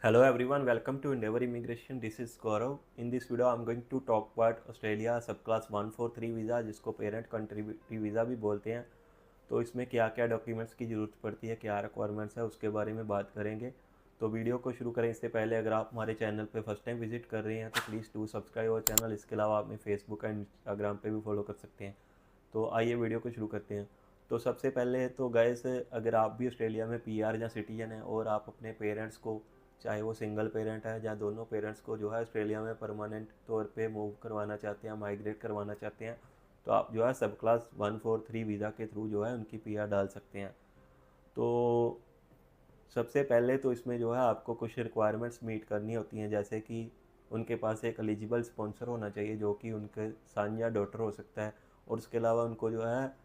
Hello everyone, welcome to Endeavour Immigration. This is Gaurav. In this video, I'm going to talk about Australia Subclass 143 visa, जिसको parent country visa भी बोलते हैं। तो इसमें क्या क्या डॉक्यूमेंट्स की ज़रूरत पड़ती है, क्या रिक्वायरमेंट्स है, उसके बारे में बात करेंगे। तो वीडियो को शुरू करें इससे पहले अगर आप हमारे चैनल पे फर्स्ट टाइम विजिट कर रहे हैं तो प्लीज़ डू सब्सक्राइब और चैनल। इसके अलावा आप हमें फेसबुक एंड इंस्टाग्राम पे भी फॉलो कर सकते हैं। तो आइए वीडियो को शुरू करते हैं। तो सबसे पहले तो गाइस, अगर आप भी ऑस्ट्रेलिया में पीआर या सिटीजन हैं और आप अपने पेरेंट्स को, चाहे वो सिंगल पेरेंट है या दोनों पेरेंट्स को जो है ऑस्ट्रेलिया में परमानेंट तौर पे मूव करवाना चाहते हैं, माइग्रेट करवाना चाहते हैं, तो आप जो है सब क्लास 143 वीज़ा के थ्रू जो है उनकी पीआर डाल सकते हैं। तो सबसे पहले तो इसमें जो है आपको कुछ रिक्वायरमेंट्स मीट करनी होती हैं, जैसे कि उनके पास एक एलिजिबल स्पॉन्सर होना चाहिए जो कि उनके सन या डॉटर हो सकता है। और उसके अलावा उनको जो है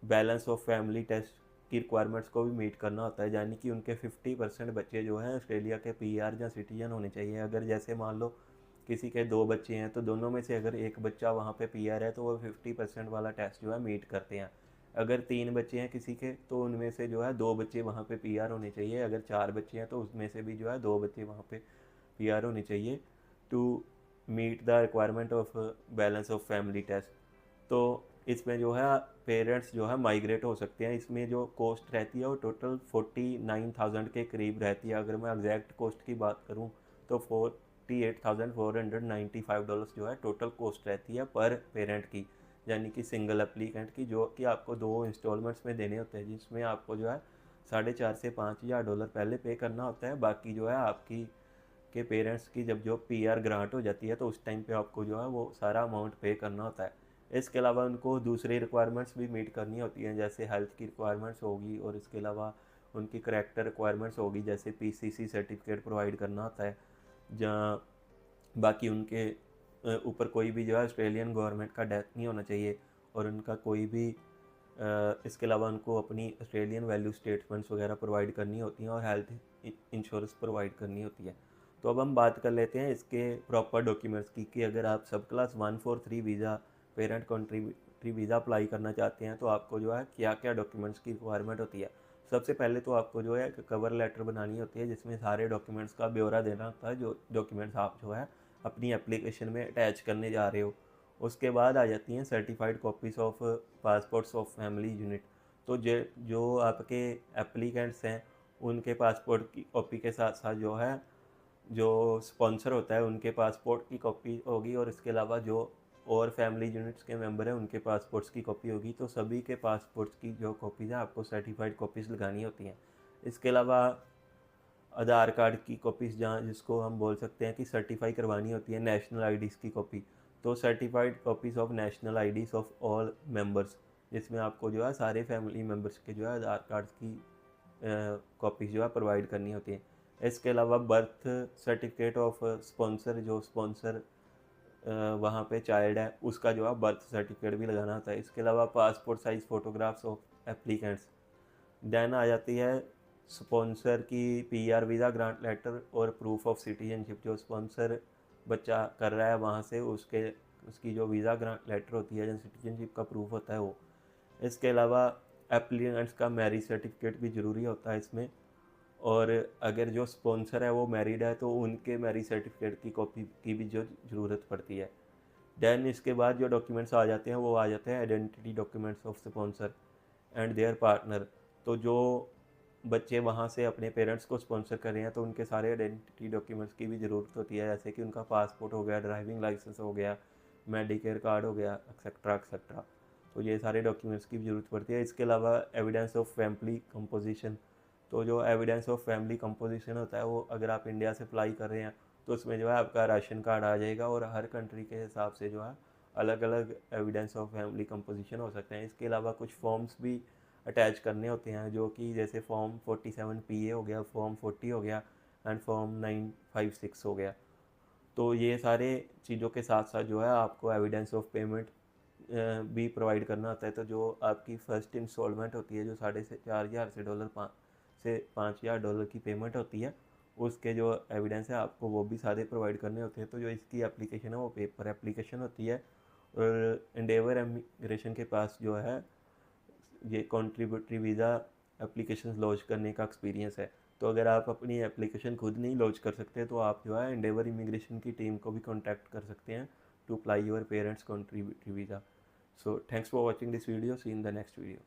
बैलेंस ऑफ फैमिली टेस्ट की रिक्वायरमेंट्स को भी मीट करना होता है, यानी कि उनके 50% बच्चे जो हैं ऑस्ट्रेलिया के पीआर या सिटीजन होने चाहिए। अगर जैसे मान लो किसी के दो बच्चे हैं तो दोनों में से अगर एक बच्चा वहाँ पे पीआर है तो वो 50% वाला टेस्ट जो है मीट करते हैं। अगर तीन बच्चे हैं किसी के तो उनमें से जो है दो बच्चे वहाँ पे पीआर होने चाहिए। अगर चार बच्चे हैं तो उसमें से भी जो है दो बच्चे वहाँ पे पीआर होने चाहिए to meet the requirement of balance of family test. तो इसमें जो है पेरेंट्स जो है माइग्रेट हो सकते हैं। इसमें जो कॉस्ट रहती है वो टोटल 49,000 के करीब रहती है। अगर मैं एग्जैक्ट कॉस्ट की बात करूँ तो $48,495 जो है टोटल कॉस्ट रहती है पर पेरेंट की, यानी कि सिंगल एप्लीकेंट की, जो कि आपको दो इंस्टॉलमेंट्स में देने होते हैं, जिसमें आपको जो है 4,500 से $5,000 पहले पे करना होता है। बाकी जो है आपकी के पेरेंट्स की जब जो पीआर ग्रांट हो जाती है तो उस टाइम पे आपको जो है वो सारा अमाउंट पे करना होता है। इसके अलावा उनको दूसरी रिक्वायरमेंट्स भी मीट करनी होती हैं, जैसे हेल्थ की रिक्वायरमेंट्स होगी और इसके अलावा उनकी करेक्टर रिक्वायरमेंट्स होगी, जैसे पीसीसी सर्टिफिकेट प्रोवाइड करना होता है। जहाँ बाकी उनके ऊपर कोई भी जो है ऑस्ट्रेलियन गवर्नमेंट का डेथ नहीं होना चाहिए। और उनका कोई भी इसके अलावा उनको अपनी ऑस्ट्रेलियन वैल्यू स्टेटमेंट्स वगैरह प्रोवाइड करनी होती हैं और हेल्थ इंश्योरेंस प्रोवाइड करनी होती है। तो अब हम बात कर लेते हैं इसके प्रॉपर डॉक्यूमेंट्स की, कि अगर आप सब class 143 visa parent country visa apply करना चाहते हैं तो आपको जो है क्या क्या डॉक्यूमेंट्स की रिक्वायरमेंट होती है। सबसे पहले तो आपको जो है कवर लेटर बनानी होती है, जिसमें सारे डॉक्यूमेंट्स का ब्यौरा देना होता है, जो डॉक्यूमेंट्स आप जो है अपनी एप्लीकेशन में अटैच करने जा रहे हो। उसके बाद आ जाती हैं certified copies of passports of family unit. तो जो आपके एप्लीकेंट्स हैं उनके पासपोर्ट की कॉपी के साथ साथ जो है जो स्पॉन्सर होता है उनके पासपोर्ट की कॉपी होगी, और इसके अलावा जो और फैमिली यूनिट्स के मेंबर हैं उनके पासपोर्ट्स की कॉपी होगी। तो सभी के पासपोर्ट्स की जो कॉपीज़ हैं आपको सर्टिफाइड कॉपीज़ लगानी होती हैं। इसके अलावा आधार कार्ड की कॉपीज़, जहाँ जिसको हम बोल सकते हैं कि सर्टिफाई करवानी होती है, नेशनल आईडीज़ की कॉपी। तो certified copies of national IDs of all members, जिसमें आपको जो है सारे फैमिली मेम्बर्स के जो है आधार कार्ड की कॉपीज़ जो है प्रोवाइड करनी होती है। इसके अलावा बर्थ सर्टिफिकेट ऑफ स्पॉन्सर, जो स्पॉन्सर वहाँ पे चाइल्ड है उसका जो है बर्थ सर्टिफिकेट भी लगाना होता है। इसके अलावा passport size photographs of applicants. Then आ जाती है स्पॉन्सर की पीआर वीज़ा ग्रांट लेटर और प्रूफ ऑफ सिटीजनशिप। जो स्पॉन्सर बच्चा कर रहा है वहाँ से उसके उसकी जो वीज़ा ग्रांट लेटर होती है, जो सिटीजनशिप का प्रूफ होता है वो। इसके अलावा एप्लीकेंट्स का मैरिज सर्टिफिकेट भी ज़रूरी होता है इसमें। और अगर जो स्पॉन्सर है वो मैरिड है तो उनके मैरिज सर्टिफिकेट की कॉपी की भी जो ज़रूरत पड़ती है। देन इसके बाद जो डॉक्यूमेंट्स आ जाते हैं वो आ जाते हैं identity documents of sponsor and there partner. तो जो बच्चे वहाँ से अपने पेरेंट्स को स्पॉन्सर कर रहे हैं तो उनके सारे आइडेंटिटी डॉक्यूमेंट्स की भी ज़रूरत होती है, जैसे कि उनका पासपोर्ट हो गया, ड्राइविंग लाइसेंस हो गया, मेडिकेयर कार्ड हो गया, एक्सेट्रा एक्सेट्रा। तो ये सारे डॉक्यूमेंट्स की भी ज़रूरत पड़ती है। इसके अलावा एविडेंस ऑफ फैमिली कंपोजिशन। तो जो एविडेंस ऑफ फैमिली कंपोजिशन होता है वो अगर आप इंडिया से अप्लाई कर रहे हैं तो उसमें जो है आपका राशन कार्ड आ जाएगा, और हर कंट्री के हिसाब से जो है अलग अलग एविडेंस ऑफ फैमिली कंपोजिशन हो सकते हैं। इसके अलावा कुछ फॉर्म्स भी अटैच करने होते हैं, जो कि जैसे फॉर्म 47 PA हो गया, फॉर्म 40 हो गया एंड फॉर्म 956 हो गया। तो ये सारे चीज़ों के साथ साथ जो है आपको एविडेंस ऑफ पेमेंट भी प्रोवाइड करना होता है। तो जो आपकी फ़र्स्ट इंस्टॉलमेंट होती है, जो 4,500 से $5,000 की पेमेंट होती है, उसके जो एविडेंस है आपको वो भी सारे प्रोवाइड करने होते हैं। तो जो इसकी एप्लीकेशन है वो पेपर एप्लीकेशन होती है। और इंडेवर इमिग्रेशन के पास जो है ये कॉन्ट्रीब्यूटरी वीज़ा एप्लीकेशन लॉन्च करने का एक्सपीरियंस है। तो अगर आप अपनी एप्लीकेशन खुद नहीं लॉन्च कर सकते तो आप जो है एंडेवर इमिग्रेशन की टीम को भी कॉन्टैक्ट कर सकते हैं to apply your parents country visa. So thanks for watching this video, see in the next video.